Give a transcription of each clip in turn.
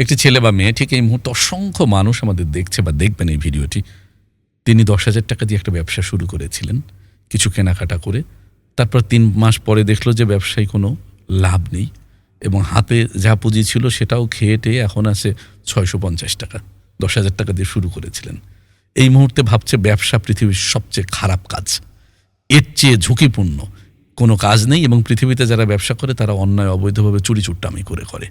একটি ছেলে বা মেয়ে, ঠিক এই মুহূর্তে অসংখ্য মানুষ আমাদের দেখছে বা দেখবেন এই ভিডিওটি, তিনি 10,000 টাকা দিয়ে একটা ব্যবসা শুরু করেছিলেন কিছু কেনাকাটা করে। তারপর 3 মাস পরে দেখলো যে ব্যবসায় কোনো লাভ নেই এবং হাতে যা পুঁজি ছিল সেটাও খেয়ে টেয়ে এখন আছে 650 টাকা। 10,000 টাকা দিয়ে শুরু করেছিলেন। এই মুহূর্তে ভাবছে ব্যবসা পৃথিবীর সবচেয়ে খারাপ কাজ, এর চেয়ে ঝুঁকিপূর্ণ কোনো কাজ নেই এবং পৃথিবীতে যারা ব্যবসা করে তারা অন্যায় অবৈধভাবে চুরি চুট্টামি করে।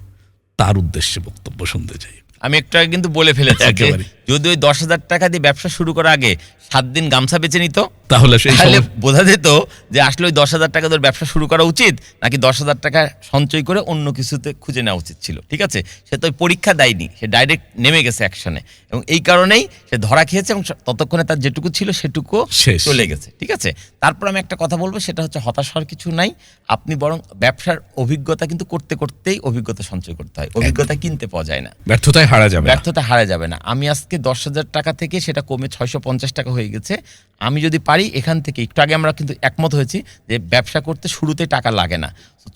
তার উদ্দেশ্যে বক্তব্য শুনতে চাই। আমি একটু আগে কিন্তু বলে ফেলেছি যে যদি ওই 10,000 টাকা দিয়ে ব্যবসা শুরু করার আগে 7 দিন গামছা বেচে নিত, তাহলে বোঝা যেত যে আসলে ওই 10,000 টাকা দিয়ে ব্যবসা শুরু করা উচিত নাকি 10,000 টাকা সঞ্চয় করে অন্য কিছুতে খুঁজে নেওয়া উচিত ছিল। ঠিক আছে, সে তো পরীক্ষা দেয়নি, সে ডাইরেক্ট নেমে গেছে অ্যাকশনে এবং এই কারণেই সে ধরা খেয়েছে এবং ততক্ষণে তার যেটুকু ছিল সেটুকু চলে গেছে। ঠিক আছে, তারপর আমি একটা কথা বলবো, সেটা হচ্ছে হতাশ হওয়ার কিছু নাই। আপনি বরং ব্যবসার অভিজ্ঞতা কিন্তু করতে করতেই অভিজ্ঞতা সঞ্চয় করতে হয়, অভিজ্ঞতা কিনতে পাওয়া যায় না, ব্যর্থতা হারা যাবে না। আমি আজকে 10,000 টাকা থেকে সেটা কমে 650 টাকা হয়ে গেছে। আমি যদি পারি এখান থেকে, একটু আগে আমরা কিন্তু একমত হয়েছি যে ব্যবসা করতে শুরুতে টাকা লাগে না,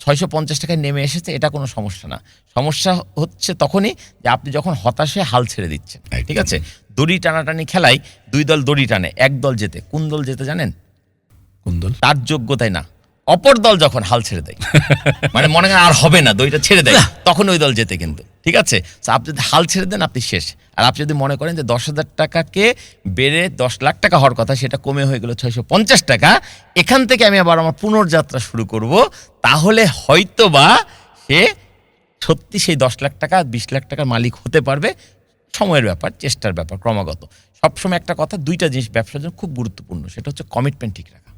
650 টাকায় নেমে এসেছে, এটা কোনো সমস্যা না। সমস্যা হচ্ছে তখনই যে আপনি যখন হতাশে হাল ছেড়ে দিচ্ছেন। ঠিক আছে, দড়ি টানাটানি খেলায় 2 দল দড়ি টানে, এক দল জেতে। কোন দল জেতে জানেন? কোন দল? তার যোগ্যতায় না, অপর দল যখন হাল ছেড়ে দেয়, মানে মনে হয় আর হবে না, দড়িটা ছেড়ে দেয়, তখন ওই দল জেতে কিন্তু। ঠিক আছে, আপনি যদি হাল ছেড়ে দেন আপনি শেষ। আর আপনি যদি মনে করেন যে 10,000 টাকাকে বেড়ে 10 লাখ টাকা হওয়ার কথা, সেটা কমে হয়ে গেল 650 টাকা, এখান থেকে আমি আবার আমার পুনর্যাত্রা শুরু করব, তাহলে হয়তোবা সে সত্যি সেই 10 লাখ টাকা 20 লাখ টাকার মালিক হতে পারবে। সময়ের ব্যাপার, চেষ্টার ব্যাপার, ক্রমাগত। সবসময় একটা কথা, 2টা জিনিস ব্যবসার জন্য খুব গুরুত্বপূর্ণ, সেটা হচ্ছে কমিটমেন্ট ঠিক রাখা।